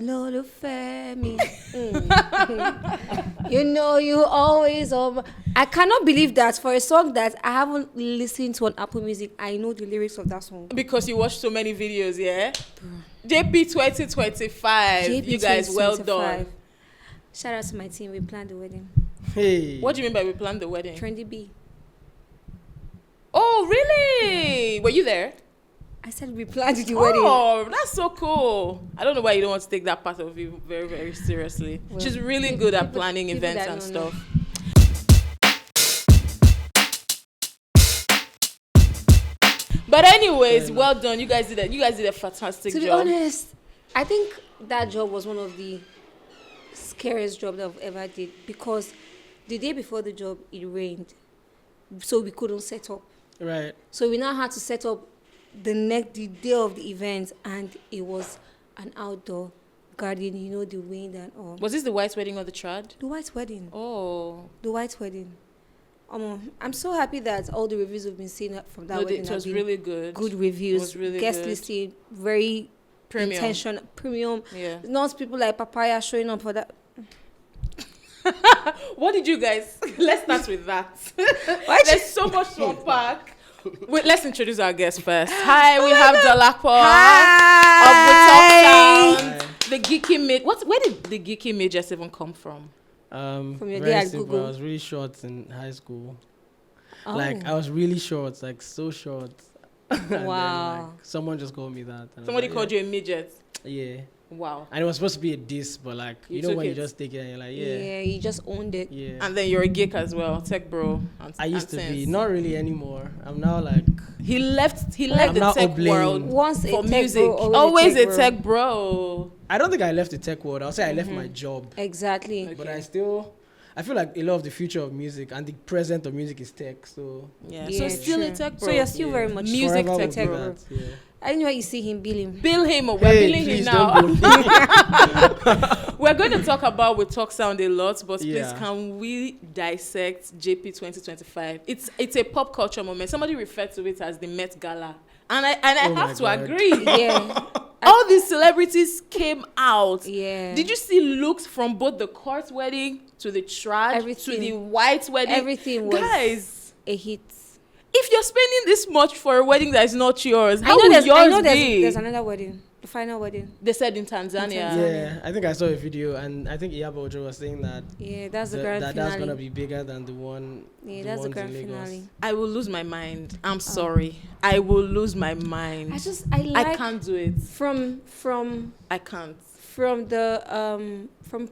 Lolo Femi. You know you always over. I cannot believe that for a song that I haven't listened to on Apple Music, I know the lyrics of that song. Because you watch so many videos, yeah? JP 2025. You guys, well done. Shout out to my team. We planned the wedding. Hey. What do you mean by we planned the wedding? Trendy B. Oh, really? Were you there? I said we planned the wedding. Oh, that's so cool. I don't know why you don't want to take that part of you very, very seriously. Well, she's really good at planning events and stuff. But anyways, well done. You guys did a fantastic job. To be honest, I think that job was one of the scariest jobs I've ever did, because the day before the job it rained, so we couldn't set up. Right. So we now had to set up the day of the event, and it was an outdoor garden, you know, the wind and all. Was this the white wedding or the trad? The white wedding. Oh. The white wedding. I'm so happy that all the reviews we've been seeing from that wedding it was really good. Good reviews. It was really Guest good. listing, very premium. Yeah. Not people like Papaya showing up for that. What did you guys? Let's start with that. There's so much to unpack. Wait, let's introduce our guest first. Hi, we have Dolapo of WeTalkSound. The Geeky Midget. Where did the Geeky Midget even come from? From your day very at simple. Google. I was really short in high school. Oh. Like I was really short, like so short. And then, like, someone just called me that. Somebody called you a midget. Yeah. Wow. And it was supposed to be a diss, but like you know when you just take it and you're like, yeah, you just owned it. Yeah. And then you're a geek as well, tech bro. I used to be, not really anymore. I'm now like he left the tech world once for a music. Bro, always a tech bro. I don't think I left the tech world. I'll say I left my job. Exactly. Okay. But I feel like a lot of the future of music and the present of music is tech. So yeah so still true. A tech bro. So you're still very much music tech bro. That, yeah. I didn't know you see him billing. Bill him. We're billing him now. We're going to talk about WeTalkSound a lot, but please can we dissect JP 2025? It's a pop culture moment. Somebody referred to it as the Met Gala. And I have to agree. Yeah. All these celebrities came out. Yeah. Did you see looks from both the court wedding to the trad to the white wedding? Everything was guys a hit. If you're spending this much for a wedding that is not yours, how will yours be? There's another wedding, the final wedding. They said in Tanzania. Yeah, I think I saw a video, and I think Iyabo Ojo was saying that. Yeah, that's the grand finale. That's gonna be bigger than the one. Yeah, that's the grand finale. I will lose my mind. I'm sorry. I will lose my mind. I can't do it. I can't. From the from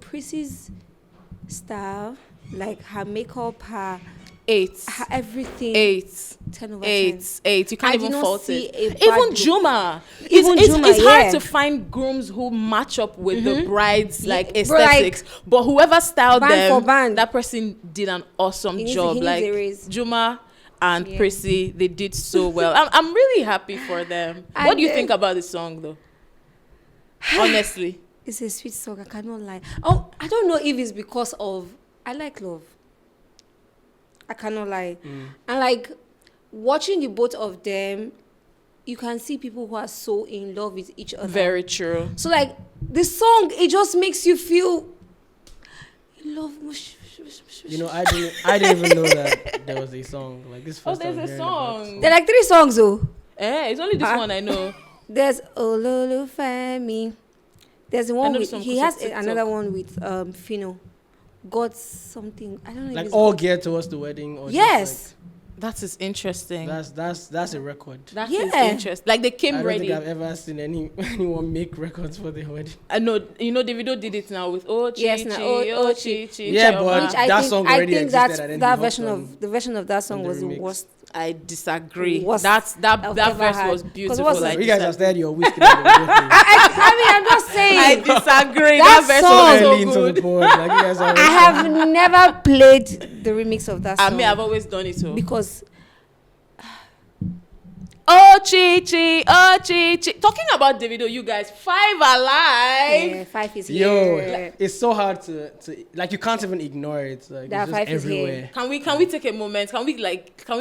style, like her makeup, her 8. Everything. 8. 10 over 8. 8. You can't even fault it. Even Juma. It's hard to find grooms who match up with the bride's like aesthetics. But whoever styled them, that person did an awesome job. Like Juma and Prissy, they did so well. I'm really happy for them. What do you think about the song though? Honestly. It's a sweet song, I cannot lie. Oh, I don't know if it's because of I like love. I cannot lie. And like watching the both of them, you can see people who are so in love with each other. Very true. So like the song, it just makes you feel in love. You know, I didn't even know that there was a song like this. There's a song. There are like 3 songs though. It's only this one I know. There's Ololu Femi. There's the one with he has another one with Fino. Got something. I don't know. Like all geared towards the wedding. Or yes. That is interesting. That's a record. That is interesting. Like they came ready. I don't think I've ever seen anyone make records for the wedding. I know. You know, Davido did it now with Oh Chi Chi. Yeah, but that song already existed. That version of that song was the worst. I disagree. That verse was beautiful. You guys have started your whiskey. I mean, I'm just saying. I disagree. That verse was so good. I have never played the remix of that song. I mean, I've always done it too. Because Oh, Chi. Talking about Davido, you guys, 5 Alive. Yeah, 5 is Yo, here. it's so hard to like, you can't even ignore it. Like, That it's just 5 is everywhere. here. Can we take a moment? Can we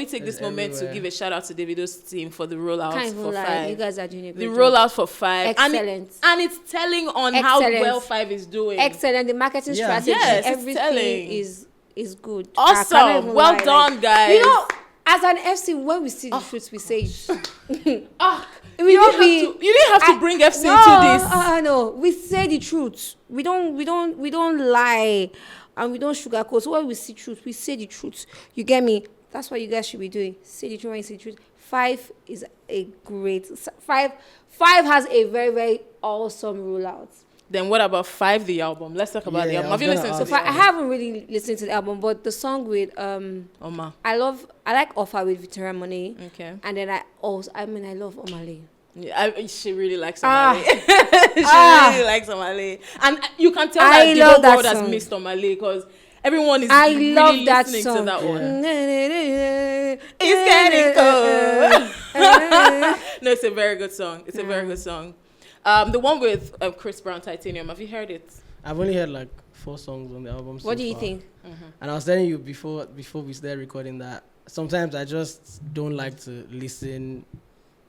take this It's moment everywhere. to give a shout out to Davido's team for the rollout Can't even for lie. 5? You guys are doing a The great job. rollout for 5. Excellent. And it's telling on how Excellent. well 5 is doing. Excellent. The marketing Yeah. strategy, Yes, it's everything telling. is good. I cannot Awesome. even Well lie, done, guys. You know, as an FC, when we see the truth, we say it. You didn't have to bring FC into this. No, we say the truth. We don't lie, and we don't sugarcoat. So when we see truth, we say the truth. You get me? That's what you guys should be doing. Say the truth when you say the truth. 5 is a great 5. 5 has a very, very awesome rollout. Then what about 5, the album? Let's talk about the album. Have you listened to So I haven't really listened to the album, but the song with Oma. I like Offer with Victoria Money. Okay. And then I love Omale. Yeah, she really likes Omale. She really likes Omale. And you can tell that the whole world has missed Omale because everyone is really listening to that one. It's getting cold. No, it's a very good song. It's a very good song. The one with Chris Brown, Titanium. Have you heard it? I've only heard like 4 songs on the album. What do you think? And I was telling you before we started recording that sometimes I just don't like to listen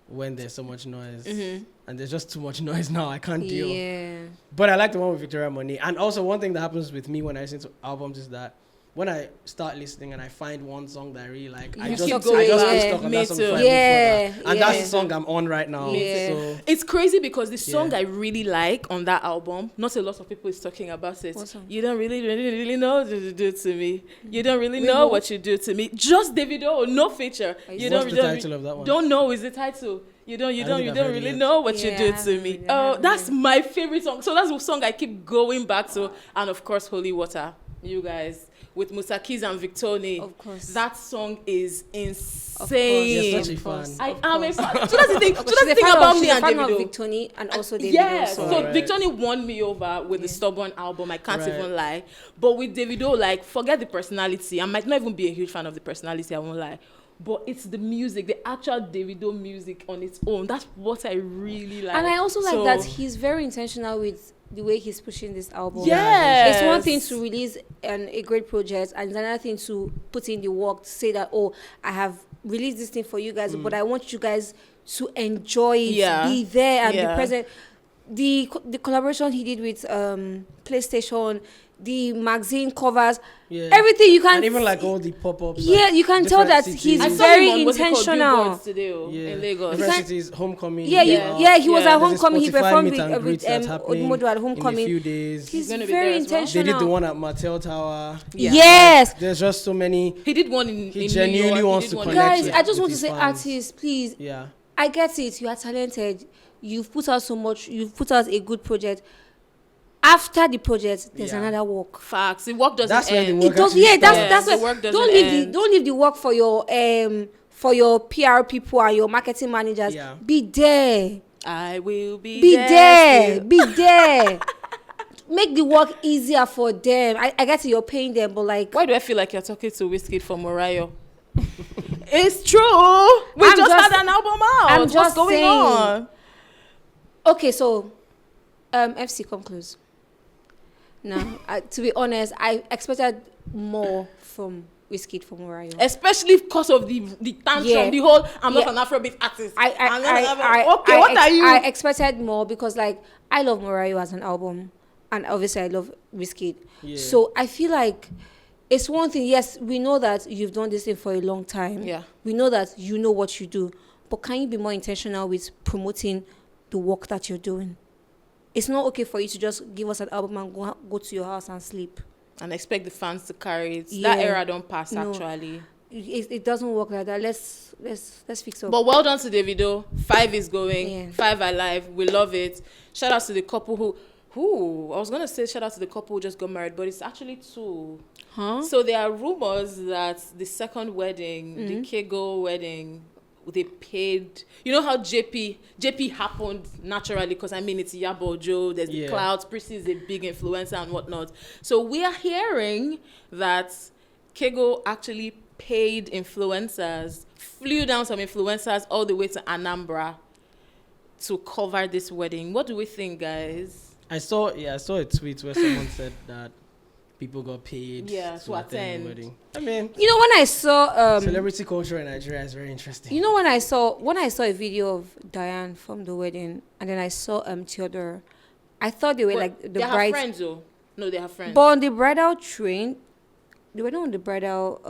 when there's so much noise. And there's just too much noise now. I can't deal. Yeah. But I like the one with Victoria Money. And also one thing that happens with me when I listen to albums is that when I start listening and I find one song that I really like, I just get stuck on that song before I move further. And that's the song I'm on right now. Yeah. So it's crazy because the song I really like on that album, not a lot of people is talking about it. What song? You don't really know what you do to me. You don't really know what you do to me. Just Davido, no feature. What's the title of that one? Don't know is the title. You don't really know what you do to me. Oh, that's my favorite song. So that's the song I keep going back to. And of course, Holy Water. You guys. With Musa Keys and Victoni. Of course. That song is insane. You're such a fan. I am a fan. So that's the thing. So that's the thing about me and Davido. Victoni and also Davido. Yeah. So Victoni won me over with the Stubborn album. I can't even lie. But with Davido, like, forget the personality. I might not even be a huge fan of the personality. I won't lie. But it's the music, the actual Davido music on its own. That's what I really like. And I also like that he's very intentional with the way he's pushing this album. Yes. It's one thing to release a great project, and it's another thing to put in the work to say that, I have released this thing for you guys, but I want you guys to enjoy it, be there and be present. The collaboration he did with PlayStation, the magazine covers, everything you can, and even like all the pop-ups. Yeah, you can tell that cities. he's very intentional. Today, in Lagos. Different cities, Homecoming. He was at Homecoming. He performed with Odumodu at Homecoming. In a few days. He's going to be very there as well. intentional. They did the one at Mattel Tower. Yeah. Yes. There's just so many. He did one in He genuinely New York. wants to connect. Guys, with, I just with want to his say, fans. artists, please. Yeah. I get it. You are talented. You've put out so much. You've put out a good project. After the project, there's another work. Facts. The work doesn't end. It does. That's the why. work doesn't end. Don't leave the work for your PR people and your marketing managers. Yeah. Be there. I will Be there. Be there. Make the work easier for them. I get it, you're paying them, but like, why do I feel like you're talking to Wizkid for Mariah? It's true. We just had an album out. What's going on? Okay, so FC, come close. Now, to be honest, I expected more from Wizkid for Mariah. Especially because of the tantrum, the whole I'm not an Afrobeat artist. Okay, what are you? I expected more because like I love Mariah as an album, and obviously I love Wizkid. Yeah. So I feel like it's one thing. Yes, we know that you've done this thing for a long time. Yeah. We know that you know what you do, but can you be more intentional with promoting the work that you're doing? It's not okay for you to just give us an album and go to your house and sleep. And expect the fans to carry it. Yeah. That era don't pass, actually. It doesn't work like that. Let's fix up. But well done to Davido. 5 is going. Yeah. 5 Alive. We love it. Shout out to the couple who I was going to say shout out to the couple who just got married, but it's actually 2. Huh? So there are rumors that the second wedding, the Kego wedding, they paid. You know how JP happened naturally because I mean it's Yabo Joe, there's the clouds, Prissy is a big influencer and whatnot. So we are hearing that Kego actually paid influencers, flew down some influencers all the way to Anambra to cover this wedding. What do we think, guys? I saw a tweet where someone said that people got paid to attend the wedding. I mean, you know, when I saw celebrity culture in Nigeria is very interesting. You know, when I saw a video of Diane from the wedding, and then I saw Theodore, I thought they were like the brides. They have friends, though. No, they have friends. But on the bridal train, they were not on the bridal.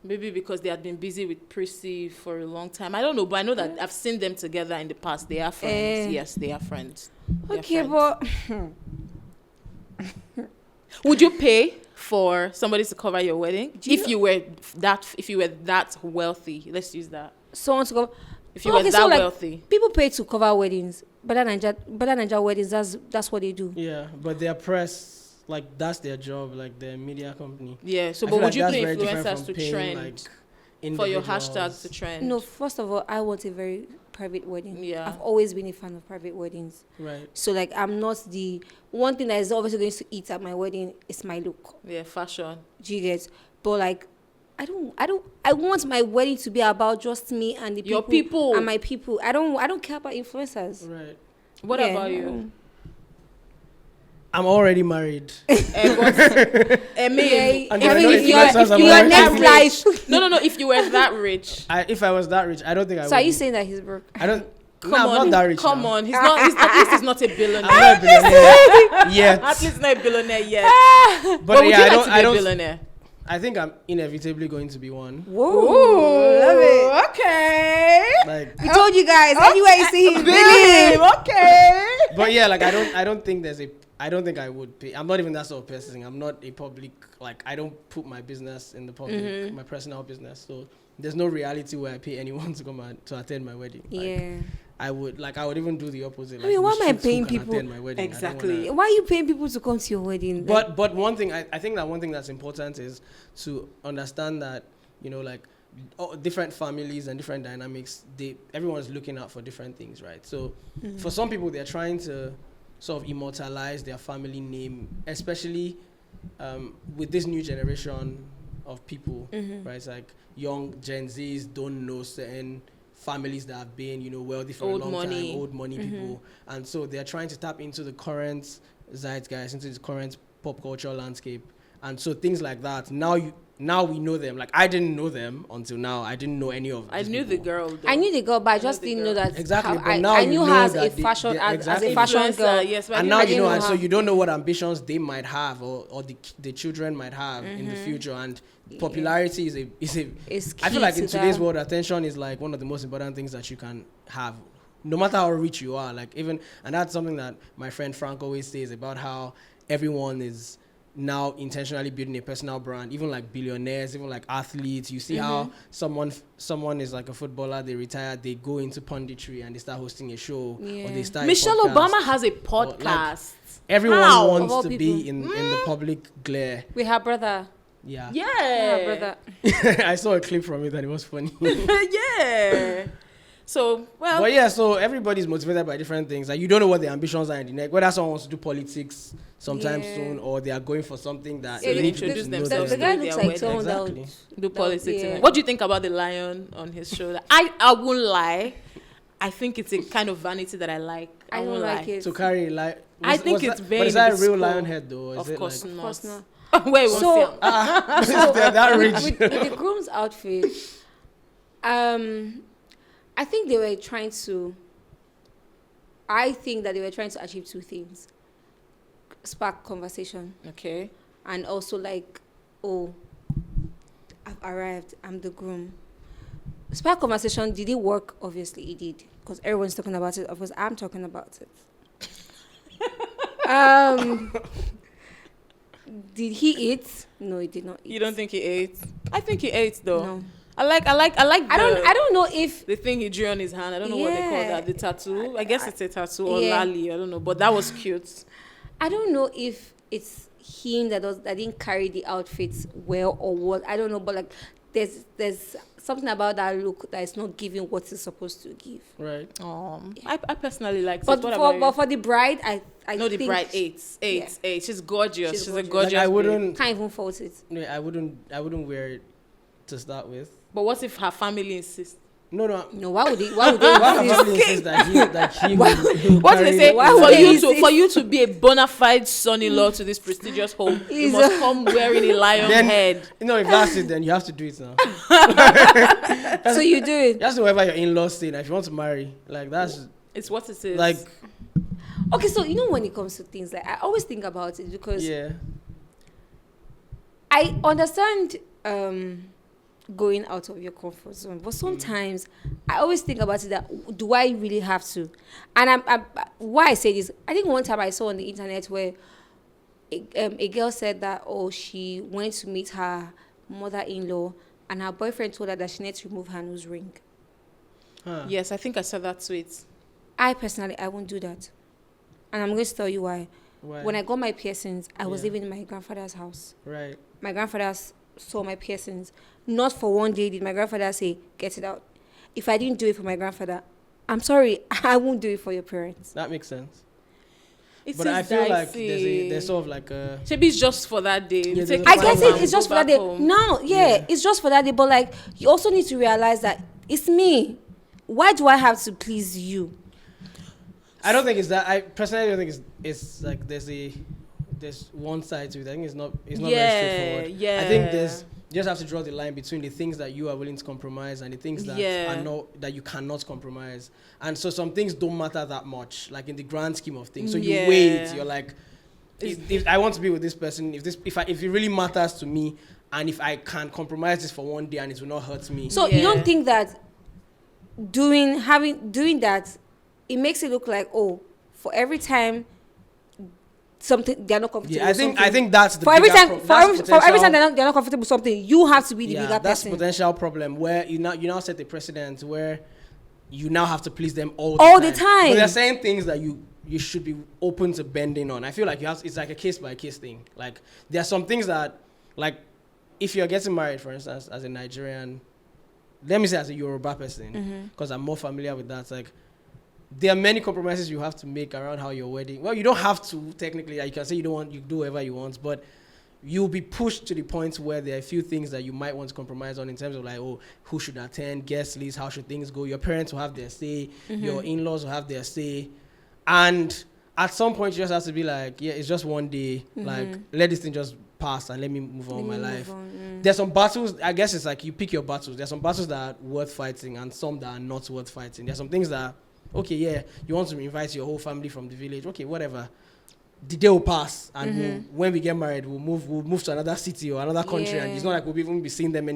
Maybe because they had been busy with Prissy for a long time. I don't know, but I know that I've seen them together in the past. They are friends. Yes, they are friends. Okay, but would you pay for somebody to cover your wedding if you were that wealthy? Let's use that. Someone to go. If you were that wealthy, people pay to cover weddings. But Nigeria weddings, that's what they do. Yeah, but their press, like, that's their job, like their media company. Yeah. So, but would you pay influencers to trend for your hashtag to trend? No. First of all, I want a very private wedding. Yeah. I've always been a fan of private weddings. Right. So, like, I'm not the one thing that is obviously going to eat at my wedding is my look. Yeah, fashion. Do you get? But like, I want my wedding to be about just me and your people and my people. I don't care about influencers. Right. What about you? I'm already married. If you're next life. No. If you were that rich. If I was that rich, I don't think I would. So are you saying that he's broke? I don't. I'm not that rich. Come on. He's not. At least he's not a billionaire. I'm not a billionaire yet. At least not a billionaire yet. But would you like to be a billionaire? I think I'm inevitably going to be one. Whoa, love it. Okay. Like, we told you guys. Anywhere you see him, believe. Okay. But yeah, like I don't think I would pay. I'm not even that sort of person. I'm not a public, like, I don't put my business in the public, my personal business. So there's no reality where I pay anyone to come to attend my wedding. Yeah. I would even do the opposite. I mean, why am I paying people? Attend my wedding? Exactly. Why are you paying people to come to your wedding? But one thing, I think that one thing that's important is to understand that, you know, like, different families and different dynamics, everyone's looking out for different things, right? So for some people, they're trying to sort of immortalize their family name, especially with this new generation of people, right? It's like young Gen Zs don't know certain families that have been, you know, wealthy for a long time, old money people. And so they're trying to tap into the current zeitgeist, into the current pop culture landscape. And so things like that, now we know them. Like, I didn't know them until now. I didn't know any of them. I knew the girl, though. I knew the girl, but I just didn't know that. Exactly. But now I knew her as a fashion girl. Yes, and now you know, and so you don't know what ambitions they might have, or the children might have in the future. And popularity is a. I feel like in today's world, attention is like one of the most important things that you can have, no matter how rich you are. Like, even, and that's something that my friend Frank always says about how everyone is now intentionally building a personal brand, even like billionaires, even like athletes. You see how someone is like a footballer, they retire, they go into punditry and they start hosting a show, or they start Michelle Obama has a podcast. Like, everyone wants to be in the public glare. With her brother. Yeah. Her brother. I saw a clip from it and it was funny. Yeah. So, well. But yeah, so everybody's motivated by different things. Like, you don't know what their ambitions are in the next. Whether someone wants to do politics sometime soon, or they are going for something that they introduce themselves. The guy looks like someone that would do politics. Yeah. What do you think about the lion on his shoulder? I won't lie. I think it's a kind of vanity that I like. I don't like it. To carry like. I think it's very. But is that a real lion head though? Of course like, not. Of course not. Wait, so they're that rich. With the groom's outfit, I think they were trying to. I think that they were trying to achieve two things: spark conversation, okay, and also like, oh, I've arrived. I'm the groom. Spark conversation. Did it work? Obviously, it did, because everyone's talking about it. Of course, I'm talking about it. Did he eat? No, he did not eat. You don't think he ate? I think he ate though. No. I like. I don't know if the thing he drew on his hand. I don't know what they call that. The tattoo. I guess it's a tattoo or lali. I don't know, but that was cute. I don't know if it's him that didn't carry the outfits well or what. I don't know, but like there's something about that look that is not giving what it's supposed to give. Right. I personally like it. But for the bride, I know the bride ate. She's gorgeous. She's a gorgeous. Like, I wouldn't. Can't even fault it. No, I wouldn't wear it to start with. But what if her family insists? No. Why would they insist that he what do they say? For you to be a bona fide son-in-law to this prestigious home, you must come wearing a lion head. If that's it, then you have to do it now. So you do it. That's whatever your in-laws say. If you want to marry, like that's. It's what it is. Like. Okay, so when it comes to things, like I always think about it because. Yeah. I understand. Going out of your comfort zone, but sometimes I always think about it that do I really have to? And why I say this, I think one time I saw on the internet where a girl said that she went to meet her mother-in-law and her boyfriend told her that she needs to remove her nose ring. Yes, I think I saw that tweet. I personally won't do that, and I'm going to tell you why. When I got my piercings, I was living in my grandfather's house. Right. My grandfather saw my piercings. Not for one day did my grandfather say, get it out. If I didn't do it for my grandfather, I'm sorry, I won't do it for your parents. That makes sense. But I feel like there's sort of like a... Maybe it's just for that day. Yeah, I guess it's just for that day. Home. No, it's just for that day. But like, you also need to realize that it's me. Why do I have to please you? I don't think it's that. I personally don't think it's like there's one side to it. I think it's not very straightforward. Yeah. I think you just have to draw the line between the things that you are willing to compromise and the things that are not, that you cannot compromise. And so some things don't matter that much, like in the grand scheme of things. So you wait. You're like, if I want to be with this person, if it really matters to me, and if I can compromise this for one day and it will not hurt me. So you don't think that doing that, it makes it look like for every time something they're not comfortable. Yeah, I think that's the for every time for every time they're not comfortable with something, you have to be the bigger person. That's a potential problem where you now set the precedent where you now have to please them all the time. But they're saying things that you should be open to bending on. I feel like it's like a case by case thing. Like there are some things that, like if you're getting married, for instance, as a Nigerian, let me say as a Yoruba person, because I'm more familiar with that. Like there are many compromises you have to make around how your wedding. Well, you don't have to technically. Like, you can say you do whatever you want, but you'll be pushed to the point where there are a few things that you might want to compromise on in terms of like, who should attend, guest list, how should things go. Your parents will have their say, your in-laws will have their say, and at some point you just have to be like, it's just one day. Like, let this thing just pass and let me move on with my life. There's some battles. I guess it's like you pick your battles. There's some battles that are worth fighting and some that are not worth fighting. There's some things that, you want to invite your whole family from the village. Okay, whatever. The day will pass, and when we get married, we'll move to another city or another country, and it's not like we'll even be seeing them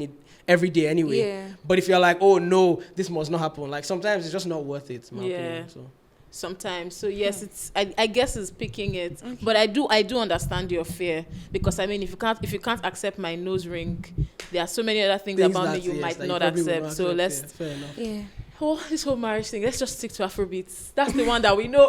every day anyway. Yeah. But if you're like, oh no, this must not happen. Like sometimes it's just not worth it. In my opinion, so. Sometimes. So yes, it's I guess it's picking it. Okay. But I do understand your fear, because I mean if you can't accept my nose ring, there are so many other things about me you might not accept. So let's fair enough. Yeah. This whole marriage thing, let's just stick to Afrobeats. That's the one that we know.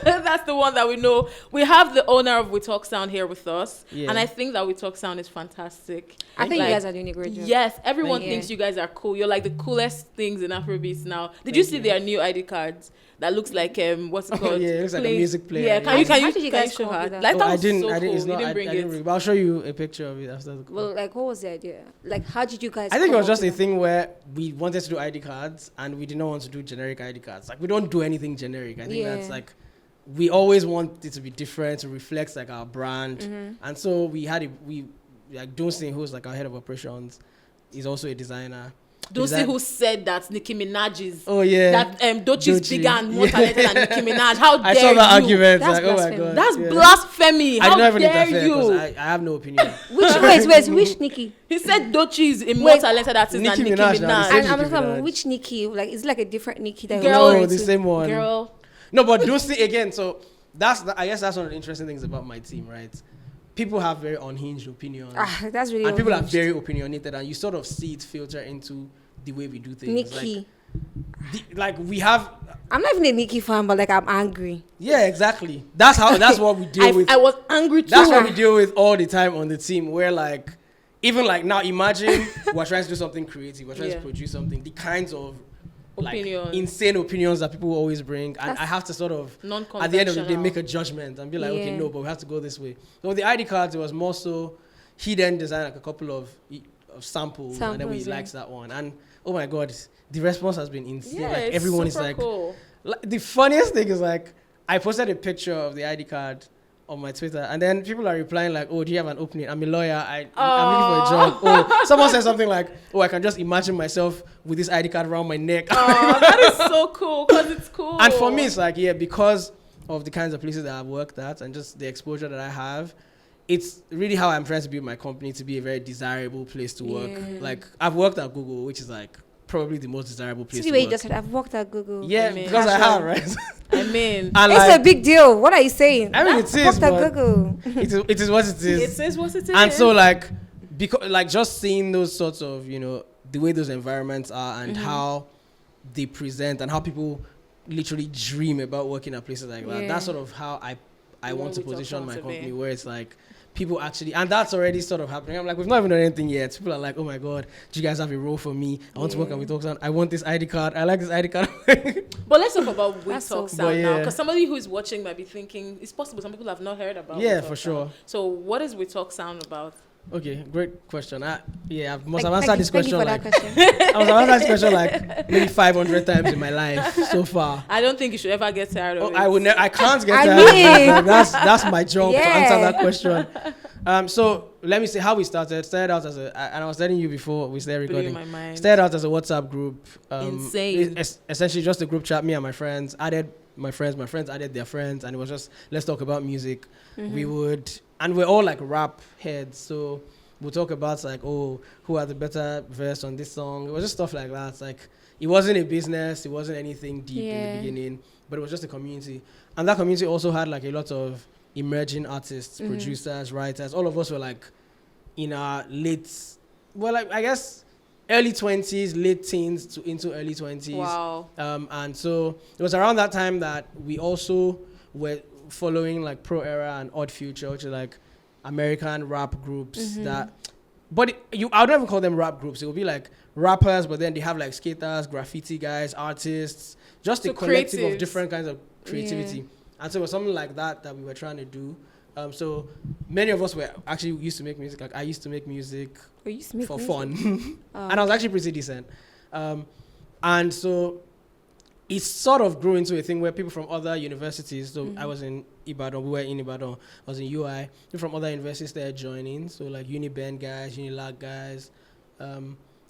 That's the one that we know. We have the owner of WeTalkSound here with us. Yeah. And I think that WeTalkSound is fantastic. I think you guys are doing a great job. Yes, everyone thinks you guys are cool. You're like the coolest things in Afrobeats now. Did you see their new ID cards? That looks like what's it called? It looks like a music player. Yeah, can you guys show her? Like, I didn't bring it. But I'll show you a picture of it after the call. Well, like, what was the idea? Like, how did you guys? I think it was just a thing where we wanted to do ID cards and we did not want to do generic ID cards. Like, we don't do anything generic. I think that's like, we always want it to be different, to reflect like our brand. And so we like Dunsin, who's like our head of operations, is also a designer. Don't see who said that Nicki Minaj is. Oh yeah. That Doechii is bigger and more talented than Nicki Minaj. How dare you? I saw that argument. That's like, oh my god. That's blasphemy. How dare you? I have no opinion. Which Nicki? He said Doechii is more talented than Nicki Minaj. And I'm like, which Nicki? Like, is it like a different Nicki that the same one. Girl. No, but Dunsin again. So I guess that's one of the interesting things about my team, right? People have very unhinged opinions. That's really. And people are very opinionated, and you sort of see it filter into the way we do things. Nicki. Like we have. I'm not even a Nicki fan, but like I'm angry. Yeah, exactly. That's what we deal with. I was angry too. That's what we deal with all the time on the team. Where like, even like now, imagine we're trying to do something creative. We're trying to produce something. The kinds of like insane opinions that people always bring, and I have to sort of at the end of the day make a judgment and be like, okay, no, but we have to go this way. So with the ID cards, it was more so he then designed like a couple of samples, and then we liked that one. And oh my God, the response has been insane. Yeah, like everyone is like, cool. The funniest thing is like, I posted a picture of the ID card on my Twitter, and then people are replying like, "Oh, do you have an opening? I'm a lawyer. I'm looking for a job." Oh, someone said something like, "Oh, I can just imagine myself with this ID card around my neck." Oh, that is so cool, because it's cool. And for me, it's like, yeah, because of the kinds of places that I've worked at and just the exposure that I have, it's really how I'm trying to build my company to be a very desirable place to work. Like, I've worked at Google, which is like probably the most desirable place to work. You just said, I've worked at Google. Yeah, because I have, right? I mean, and it's like, a big deal. What are you saying? I mean, it is, but at Google. it is what it is. It is what it is. And so, like, because like just seeing those sorts of, you know, the way those environments are and how they present and how people literally dream about working at places like that. That's sort of how I want to position my company, where it's like, people actually, and that's already sort of happening. I'm like, we've not even done anything yet. People are like, oh my God, do you guys have a role for me? I want to work on WeTalkSound. I want this ID card. I like this ID card. But let's talk about WeTalkSound now, because somebody who is watching might be thinking, it's possible some people have not heard about for sure. So what is WeTalkSound about? Okay, great question. I must have answered this question like I must have answered this question like maybe 500 times in my life so far. I don't think you should ever get tired of it. I can't get tired. That's my job to answer that question. So let me say how we started. Started out as and I was telling you before we started recording. Started out as a WhatsApp group. Insane. Essentially just a group chat. Me and my friends added my friends added their friends, and it was just, let's talk about music. We would. And we're all like rap heads, so we'll talk about like, oh, who had the better verse on this song. It was just stuff like that. It's like, it wasn't a business, it wasn't anything deep in the beginning, but it was just a community. And that community also had like a lot of emerging artists, producers, writers. All of us were like in our I guess early 20s, late teens to into early 20s. Wow. And so it was around that time that we also were following like Pro Era and Odd Future, which are like American rap groups I don't even call them rap groups. It would be like rappers, but then they have like skaters, graffiti guys, artists, just a collective of different kinds of creativity. And so it was something like that we were trying to do. So many of us were actually used to make music. Like I used to make music for fun. And I was actually pretty decent. And so it sort of grew into a thing where people from other universities, so I was in Ibadan, we were in Ibadan, I was in UI, people from other universities started joining, so like UniBen guys, Unilag guys,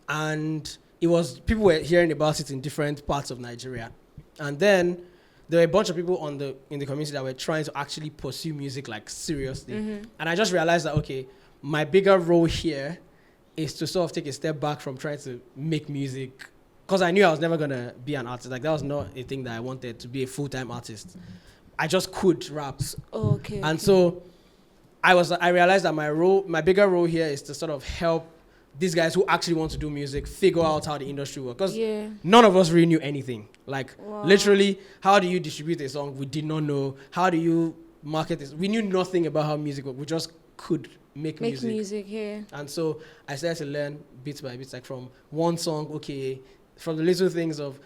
and it was, people were hearing about it in different parts of Nigeria. And then there were a bunch of people in the community that were trying to actually pursue music like seriously. And I just realized that, okay, my bigger role here is to sort of take a step back from trying to make music, because I knew I was never going to be an artist. Like, that was not a thing that I wanted, to be a full-time artist. I just could rap. And so I realized that my bigger role here is to sort of help these guys who actually want to do music figure out how the industry works. Because none of us really knew anything. Like, literally, how do you distribute a song? We did not know. How do you market this? We knew nothing about how music works. We just could make music. And so I started to learn bit by bit, like from one song, okay, from the little things of,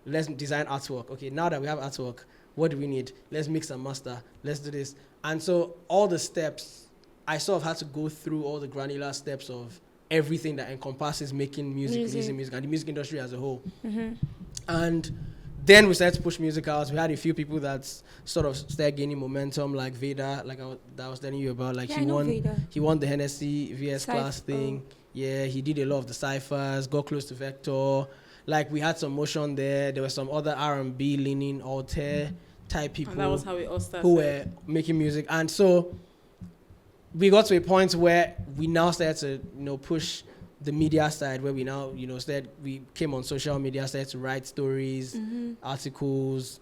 let's design artwork. Okay, now that we have artwork, what do we need? Let's mix and master. Let's do this. And so all the steps, I sort of had to go through all the granular steps of everything that encompasses making music, releasing music, and the music industry as a whole. And then we started to push music out. We had a few people that sort of started gaining momentum, like Veda, like that I was telling you about. Like, he won the Hennessy VS Class thing. Yeah, he did a lot of the cyphers, got close to Vector. Like, we had some motion there. There were some other R&B leaning alter type people. And that was how we all started. Who were making music. And so we got to a point where we now started to, push the media side, where we now, we came on social media, started to write stories, articles,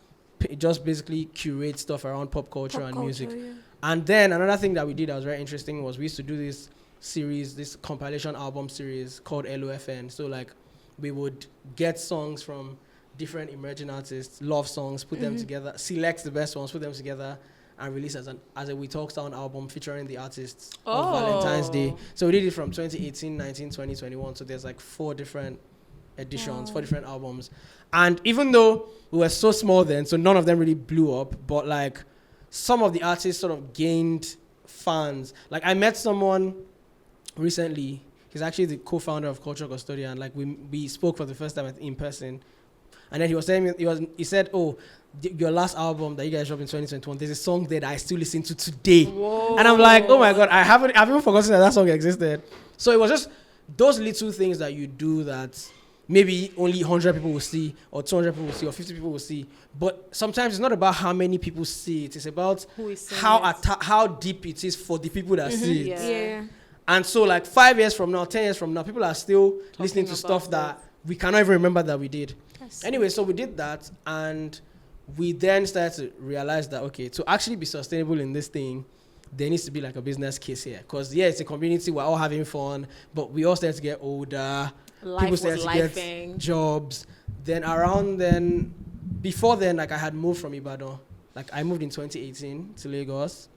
just basically curate stuff around pop culture music. Yeah. And then another thing that we did that was very interesting was we used to do this series, this compilation album series called LOFN. So like, we would get songs from different emerging artists, love songs, put them together, select the best ones, put them together, and release as a WeTalkSound album featuring the artists of Valentine's Day. So we did it from 2018, 19, 20, 21. So there's like 4 different editions, 4 different albums. And even though we were so small then, so none of them really blew up, but like some of the artists sort of gained fans. Like, I met someone recently, He's actually the co-founder of Culture Custodian. Like we spoke for the first time in person, and then he was saying he said, "Oh, your last album that you guys dropped in 2021, there's a song there that I still listen to today." Whoa. And I'm like, "Oh my God, I've even forgotten that song existed." So it was just those little things that you do that maybe only 100 people will see, or 200 people will see, or 50 people will see. But sometimes it's not about how many people see it. It's about how deep it is for the people that see it. Yeah. And so like 5 years from now, 10 years from now, people are still listening to stuff that we cannot even remember that we did. Anyway, so we did that, and we then started to realize that, okay, to actually be sustainable in this thing, there needs to be like a business case here. Because, yeah, it's a community, we're all having fun, but we all started to get older. People started to get jobs. Then before then, like I had moved from Ibadan. Like I moved in 2018 to Lagos,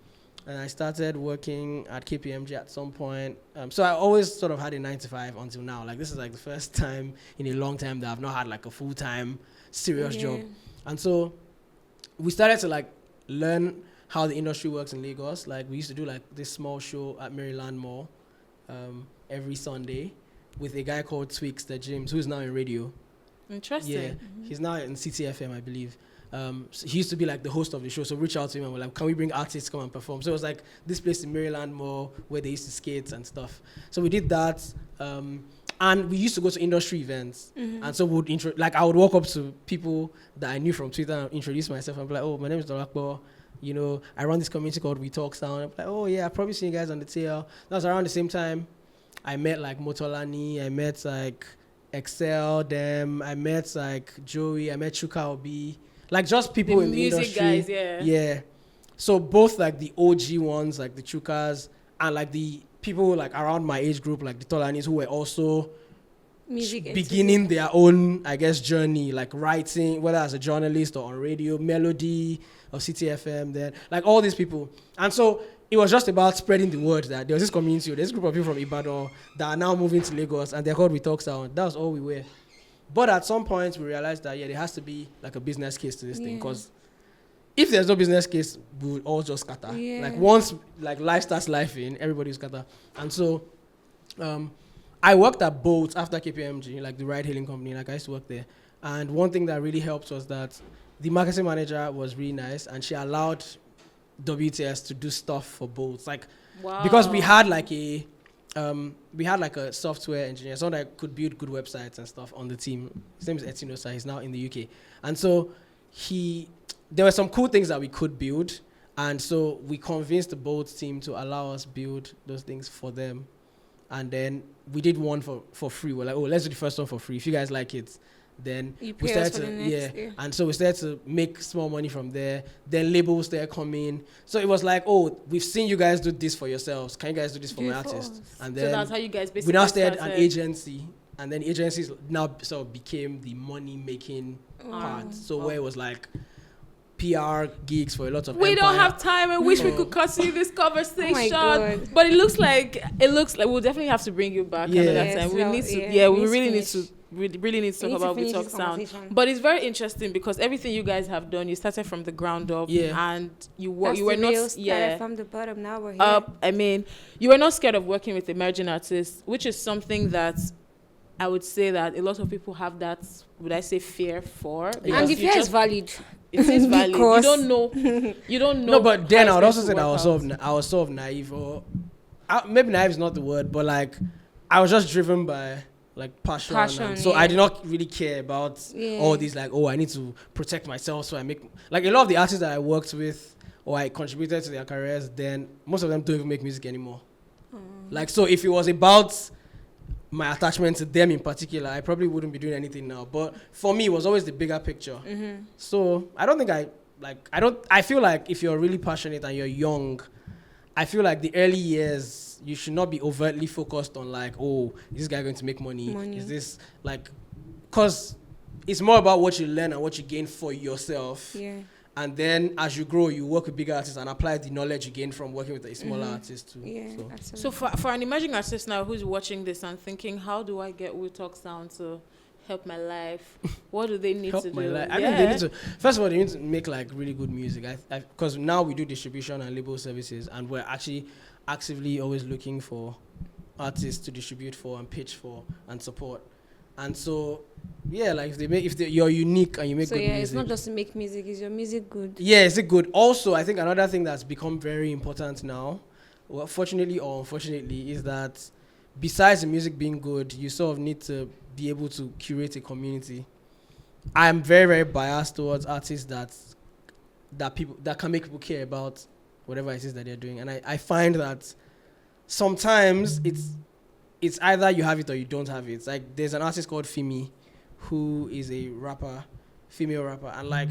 and I started working at KPMG at some point. So I always sort of had a 9-to-5 until now. Like this is like the first time in a long time that I've not had like a full-time serious job. And so we started to like learn how the industry works in Lagos. Like we used to do like this small show at Maryland Mall every Sunday with a guy called Tweaks the James, who's now in radio. Interesting. Yeah, he's now in CTFM, I believe. So he used to be like the host of the show, so reach out to him and we're like, can we bring artists to come and perform? So it was like this place in Maryland Mall where they used to skate and stuff. So we did that, and we used to go to industry events. And so I would walk up to people that I knew from Twitter and introduce myself and be like, oh, my name is Dolapo. You know, I run this community called WeTalkSound. I'm like, oh yeah, I've probably seen you guys on the tail. That was around the same time I met like Motolani, I met like Excel, them, I met like Joey, I met Chuka Obi. Like just people in the industry. Guys, yeah. Yeah. So both like the OG ones, like the Chukas, and like the people like around my age group, like the Tolanis, who were also beginning their own, I guess, journey, like writing, whether as a journalist or on radio, Melody or CTFM, then like all these people. And so it was just about spreading the word that there was this community, this group of people from Ibadan that are now moving to Lagos, and they're called WeTalkSound. That was all we were. But at some point, we realized that, there has to be like a business case to this thing. Because if there's no business case, we would all just scatter. Yeah. Like once like life starts lifing, everybody will scatter. And so I worked at Bolt after KPMG, like the ride-hailing company. Like I used to work there. And one thing that really helped was that the marketing manager was really nice, and she allowed WTS to do stuff for Bolt. Like, because we had like a software engineer, someone that could build good websites and stuff on the team. His name is Etinosa. He's now in the UK. And so there were some cool things that we could build. And so we convinced the Bolt team to allow us build those things for them. And then we did one for free. We're like, oh, let's do the first one for free. If you guys like it, then we started to, and so we started to make small money from there. Then labels started coming. So it was like, oh, we've seen you guys do this for yourselves. Can you guys do this for my artists? And then so that's how you guys basically we now started an agency, and then agencies now sort of became the money making part. So where it was like PR gigs for a lot of we don't have time. I wish we could continue this conversation, but it looks like we'll definitely have to bring you back another time. We need to we really need to talk about WeTalkSound. But it's very interesting because everything you guys have done, you started from the ground up, and you were not from the bottom. Now we're here. I mean, you were not scared of working with emerging artists, which is something that I would say that a lot of people have that, would I say, fear for. And the fear is valid. It is valid. You don't know. No, but then I would also say that I was sort of naive, or maybe naive is not the word, but like I was just driven by like passion. So I did not really care about all these like, oh, I need to protect myself, so I make like a lot of the artists that I worked with or I contributed to their careers, then most of them don't even make music anymore. Like, so if it was about my attachment to them in particular, I probably wouldn't be doing anything now. But for me, it was always the bigger picture. So I don't think I feel like if you're really passionate and you're young, I feel like the early years, you should not be overtly focused on like, oh, is this guy going to make money? Is this like, because it's more about what you learn and what you gain for yourself. Yeah. And then as you grow, you work with bigger artists and apply the knowledge you gain from working with a smaller artist too. Yeah, so for an emerging artist now who's watching this and thinking, how do I get WeTalkSound to help my life? What do they need to do? I mean, they need to, first of all, they need to make like really good music. Because now we do distribution and label services, and we're actually actively always looking for artists to distribute for and pitch for and support. And so, yeah, like if you're unique and you make good music. So it's not just to make music, is your music good? Yeah, is it good? Also, I think another thing that's become very important now, well, fortunately or unfortunately, is that besides the music being good, you sort of need to be able to curate a community. I'm very, very biased towards artists that can make people care about whatever it is that they're doing. And I find that sometimes it's either you have it or you don't have it. Like, there's an artist called Fimi who is a rapper, female rapper, and like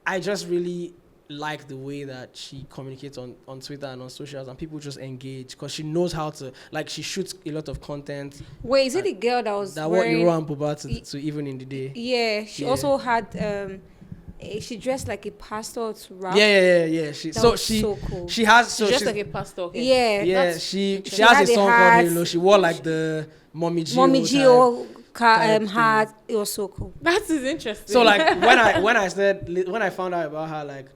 I just really like the way that she communicates on Twitter and on socials, and people just engage because she knows how to, like, she shoots a lot of content. Wait, is it the girl that was that wearing Iro and Boba to Even in the Day? Yeah, she also had she dressed like a pastor to rap. Yeah. So cool. She has she's just like a pastor. Okay. Yeah, she has a song called Halo. She wore like the Mommy Gio hat. It was so cool. That is interesting. So like when I found out about her, like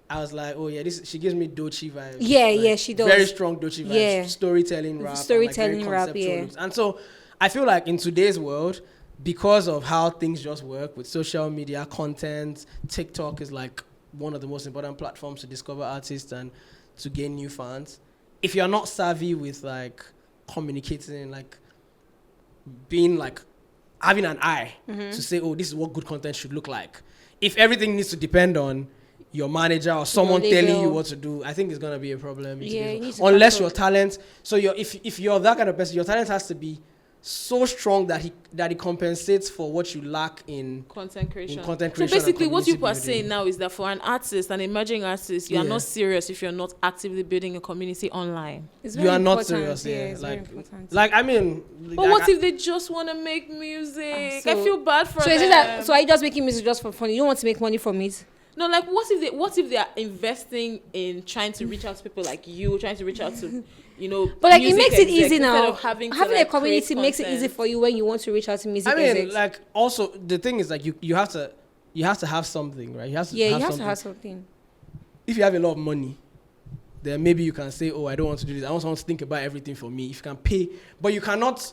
I was like, oh yeah, she gives me Doechii vibes. Yeah, like, she does. Very strong Doechii vibes. Yeah. Storytelling rap. Yeah. Looks. And so I feel like in today's world, because of how things just work with social media content, TikTok is like one of the most important platforms to discover artists and to gain new fans. If you're not savvy with like communicating, like being like having an eye to say, oh, this is what good content should look like. If everything needs to depend on your manager or someone telling you what to do, I think it's gonna be a problem. Unless your talent. So if you're that kind of person, your talent has to be so strong that it compensates for what you lack in content creation. So basically what you are saying now is that for an artist, an emerging artist, you are not serious if you're not actively building a community online. You are not serious. Like I mean, but what if they just want to make music? I feel bad for them. Is it that, so are you just making music just for fun? You don't want to make money from it? No, like what if they are investing in trying to reach out to people like you, trying to reach out to but like it makes it easy now. Having a community makes it easy for you when you want to reach out to music. I mean, like also the thing is like you have to have something, right? You have to have something. If you have a lot of money, then maybe you can say, oh, I don't want to do this. I want someone to think about everything for me. If you can pay, but you cannot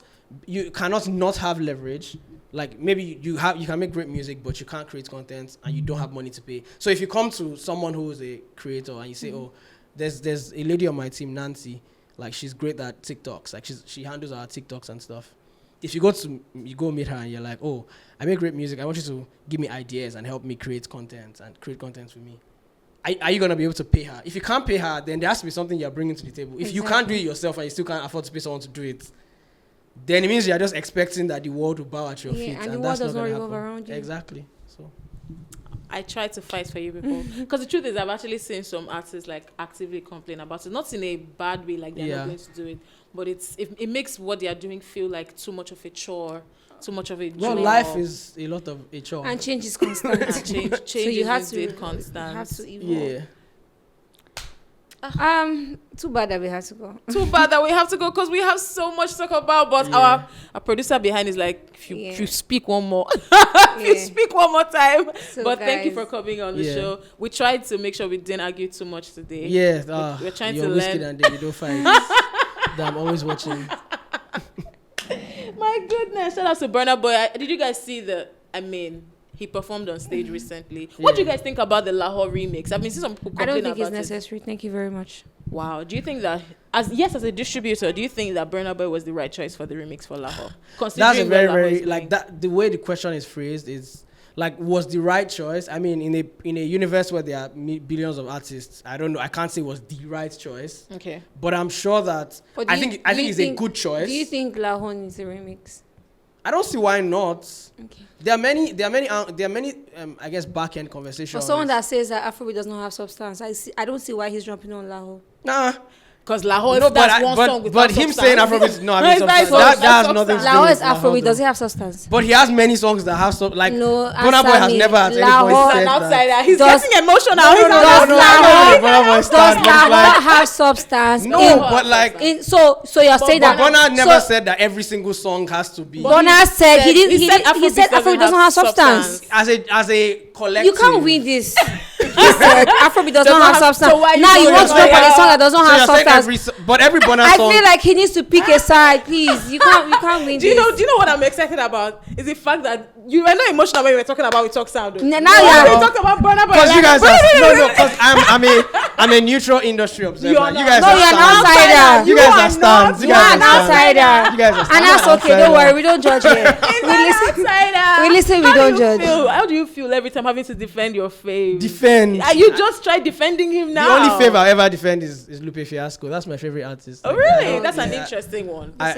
not have leverage. Like maybe you can make great music, but you can't create content and you don't have money to pay. So if you come to someone who is a creator and you say, oh, there's a lady on my team, Nancy. Like, she's great at TikToks. Like, she handles our TikToks and stuff. If you go meet her and you're like, oh, I make great music. I want you to give me ideas and help me create content for me. Are you going to be able to pay her? If you can't pay her, then there has to be something you're bringing to the table. If you can't do it yourself and you still can't afford to pay someone to do it, then it means you're just expecting that the world will bow at your feet. And the world does not revolve around you. Exactly. So I try to fight for you people because the truth is I've actually seen some artists like actively complain about it, not in a bad way, like they're not going to do it, but it makes what they are doing feel like too much of a chore, too much of a job. Well, life is a lot of a chore, and change is constant. change so you have to constant. You have to evolve. Yeah. Too bad that we have to go. Because we have so much to talk about. But our producer behind is like, if you speak one more, if you speak one more time. So but thank you for coming on the show. We tried to make sure we didn't argue too much today. Yeah, we're trying to learn. And Davido fights that I'm always watching. My goodness! Shout out to Burna Boy. Did you guys see he performed on stage recently. What do you guys think about the Lahore remix? I've been seeing some people complain about it. I don't think it's necessary. Thank you very much. Wow. Do you think that, as a distributor, do you think that Burna Boy was the right choice for the remix for Lahore? That's a very like that. The way the question is phrased is like, was the right choice? I mean, in a universe where there are billions of artists, I don't know. I can't say it was the right choice. Okay. But I'm sure that I think it's a good choice. Do you think Lahore needs a remix? I don't see why not. Okay. There are many I guess back end conversations. For someone that says that Afrobeat does not have substance, I don't see why he's jumping on Lahore. Nah. Because Lahore, that's one song without substance. But him saying Afrobeat is not having substance. That has nothing to do with Lahore is Afrobeat. Does he have substance? But he has many songs that have substance. Like, no, Burna Boy has never at any point said that. He's getting emotional. Does Lahore have substance? No, but like... So you're saying that... Burna never said that every single song has to be... Burna said he said Afrobeat doesn't have substance. As a collective. You can't win this. Afrobeat does not have substance. So now you want to talk about a song that does not have substance. But every bonus song. I feel like he needs to pick a side, please. You can't win this. Do you know what I'm excited about? Is the fact that you were not emotional when we were talking about WeTalkSound. Now you talked about Burna Boy. Because you guys are because I'm a neutral industry observer. You guys are an outsider. You guys are stands. You are an outsider. You guys are stands. And that's okay. Don't worry. We don't judge here. We listen. We don't judge. How do you feel every time having to defend your fave? Defend. You just tried defending him now. The only fave I ever defend is Lupe Fiasco. That's my favorite artist. Oh really? That's an interesting one. That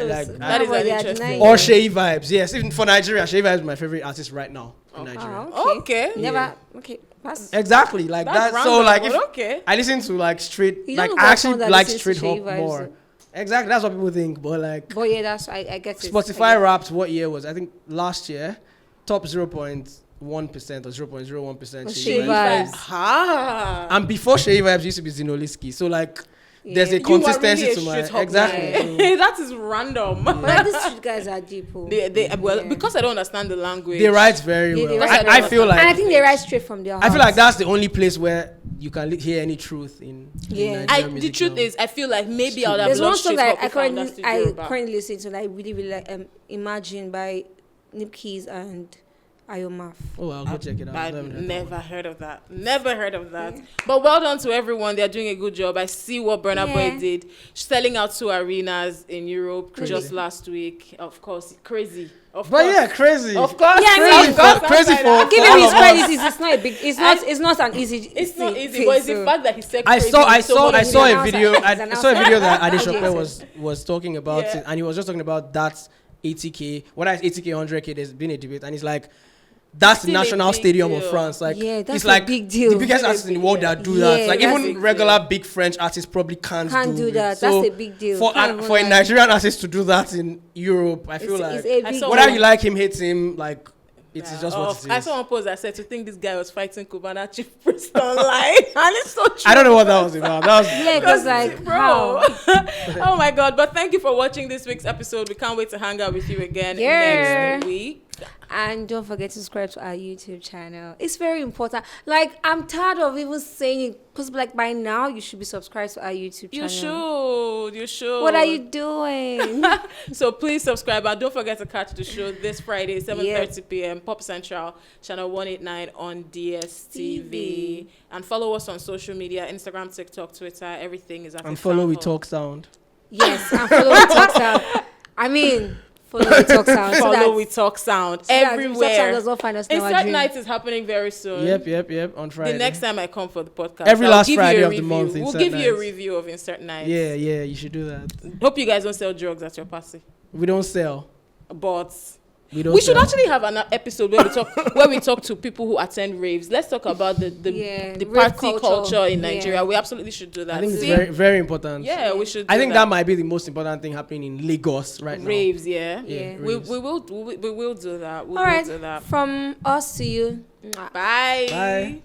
is an interesting one. Or Shea Vibes. Yes, even for Nigeria, Shea Vibes is my favorite artist right now in Nigeria. Okay. Never. Okay. Exactly. Like that. So like if I listen to like straight, like I actually like straight hop more. Exactly. That's what people think. But like. But yeah, that's I get it. Spotify Wrapped. What year was? I think last year, top 0.1% or 0.01%. Shea Vibes. And before Shea Vibes used to be Zinoliski. So like. Yeah. There's a consistency to my exactly. That is random. But these street guys are deep. Because I don't understand the language. They write very well. I feel like, and I think they write straight from their heart. I feel like that's the only place where you can hear any truth in. The truth is, I feel like maybe I would have loved straight hop. I currently listen to like really like Imagine by Nip Keys and Ayomaf. Oh, I'll go check it out. I've never heard of that. Yeah. But well done to everyone. They're doing a good job. I see what Burna Boy did. Selling out 2 arenas in Europe just last week. Of course, crazy. Crazy. Of course, crazy for. Give him his credit. It's not a big. It's not an easy. It's not easy, but it's the fact that he said. I saw a video. I saw a video that Adesope was talking about it, and he was just talking about that 80K. What is 80K, 100K? There's been a debate, and it's like. That's the national stadium of France. Like, that's it's like a big deal. The biggest artists in the world that do that. Like, even regular big French artists probably can't do that. So that's a big deal. For a Nigerian artist to do that in Europe, I feel like whether you like him, hate him, like it is just what it is. I saw one post that said to think this guy was fighting Cubana chief priest online, and it's so true. I don't know what that was about. That was because like bro. Oh my god! But thank you for watching this week's episode. We can't wait to hang out with you again next week. And don't forget to subscribe to our YouTube channel. It's very important. Like, I'm tired of even saying it because, like, by now you should be subscribed to our YouTube channel. You should. What are you doing? So please subscribe. And don't forget to catch the show this Friday, 7:30 p.m. Pop Central, channel 189 on DSTV. And follow us on social media: Instagram, TikTok, Twitter. Everything is at. And follow WeTalkSound. Yes, and follow WeTalkSound. I mean. Follow WeTalkSound. Follow WeTalkSound everywhere. WeTalkSound does not find us now. Insert Night is happening very soon. Yep. On Friday. The next time I come for the podcast, every last Friday of the month. We'll give you a review of Insert Night. Yeah, you should do that. Hope you guys don't sell drugs at your party. We don't sell. But we should actually have an episode where we talk to people who attend raves. Let's talk about the party culture in Nigeria. We absolutely should do that. I think it's very, very important. Yeah, we should. I think that might be the most important thing happening in Lagos right now. Raves, yeah. Raves. We will do that. All right. From us to you. Bye.